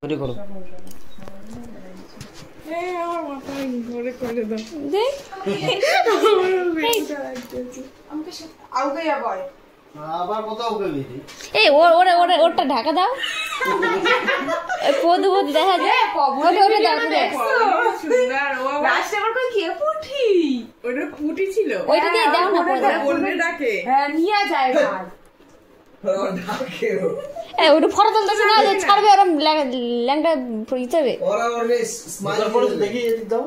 তৈরি করো। ওটা ঢাকা দাও, পদু পদু দেখা যায়। পুটি ছিল ওইটা দিয়ে দাও না, নিয়ে যায় ওটা ফটো তুলতেছে না, ছাড়বে ওরম ল্যাংটা হিসাবে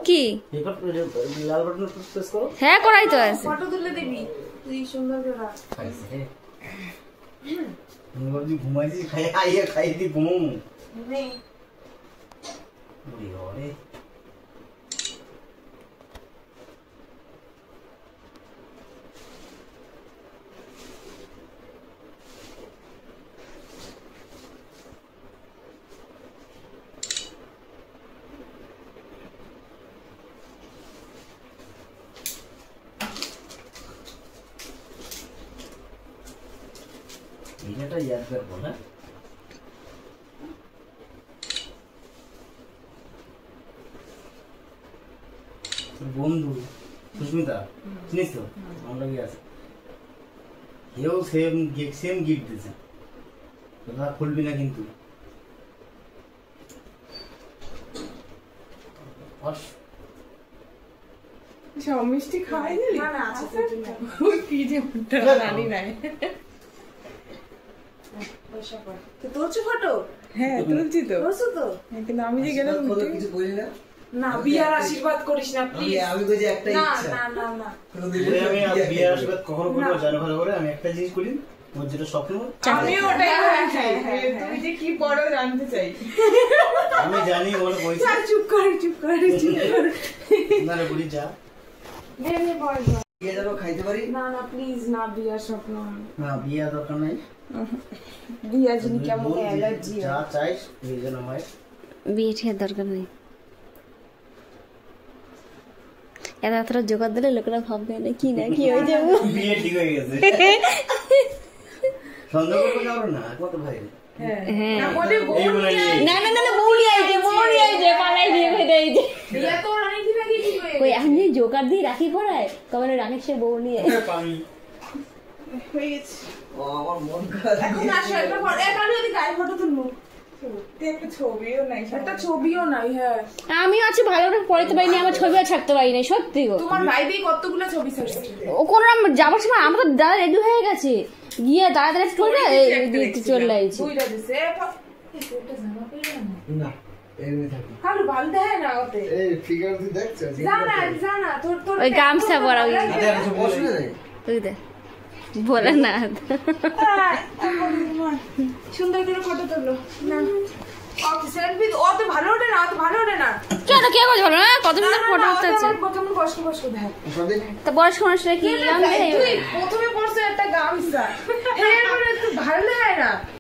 কি। হ্যাঁ করাই তো আছে, ফটো তুলে দিবি তুই সুন্দর করে ঘুমাইছি খাই দি ঘুম এটা ইয়াদ করবো না। বন্ধু সুস্মিতা চিনিস তো, আমার লাগে আছে, কেউ সেম গিফট দিয়েছে, তোরা খুলবি না কিন্তু। মিষ্টি খাওয়াই দিলি কি যে জানি নাই। তুলছো ফটো? হ্যাঁ তুলছি তো, কিন্তু আমি যে গেলাম কিছু বলি না। না বিয়ার আশীর্বাদ করিস না প্লিজ। আমি কই যে একটা ইচ্ছা, না আমি বিয়ার আশীর্বাদ কখনো করব জানো ভালো করে। আমি একটা জিনিস করি, ওর যেটা স্বপ্ন আমি ওটাই চাই। তুমি যে কি বড় জানতে চাই। আমি জানি ওর কইছে। চুপ কর না রে বলি যা নে বল বিয়ে যাবো খাইতে পারি না প্লিজ না, বিয়ার স্বপ্ন না, বিয়ে দরকার নাই। বিয়া যিনি কেমন অ্যালার্জি যা চাইস এই জন্য আমায় বিয়ে ঠিক দরকার নেই। এত জোগাড় দিলে লোকেরা ভাববে না কি না কি হয়ে যাবো। বিয়ে ঠিক হয়ে গেছে, সন্দেহ করতে যাবো না কত ভাই। আমি জোকার দিয়ে রাখি পড়ায় কবে রাখি সে বউ নিয়ে আমি আছি ভালো পড়াইতে পারিনি, আমার ছবিও ছাড়তে পারিনি সত্যি গো। তোমার ভাই দিয়ে কতগুলো ছবি ছাড়ছে ও কোন যাবার সময় আমার তো দাদা রেডি হয়ে গেছে, গিয়ে তাড়াতাড়ি করে চলে আসছি। ওই গামছা পরা বলে না, সুন্দর করে ফটো তুললো না। অত ভালো ওঠে না, কেন কে বলছে ভালো না, কত সুন্দর ফটো উঠছে। কেমন বয়স্ক দেখ তা বয়স্ক মানুষরা কি প্রথমে পড়ছে একটা গামছা, ভালো লাগে না।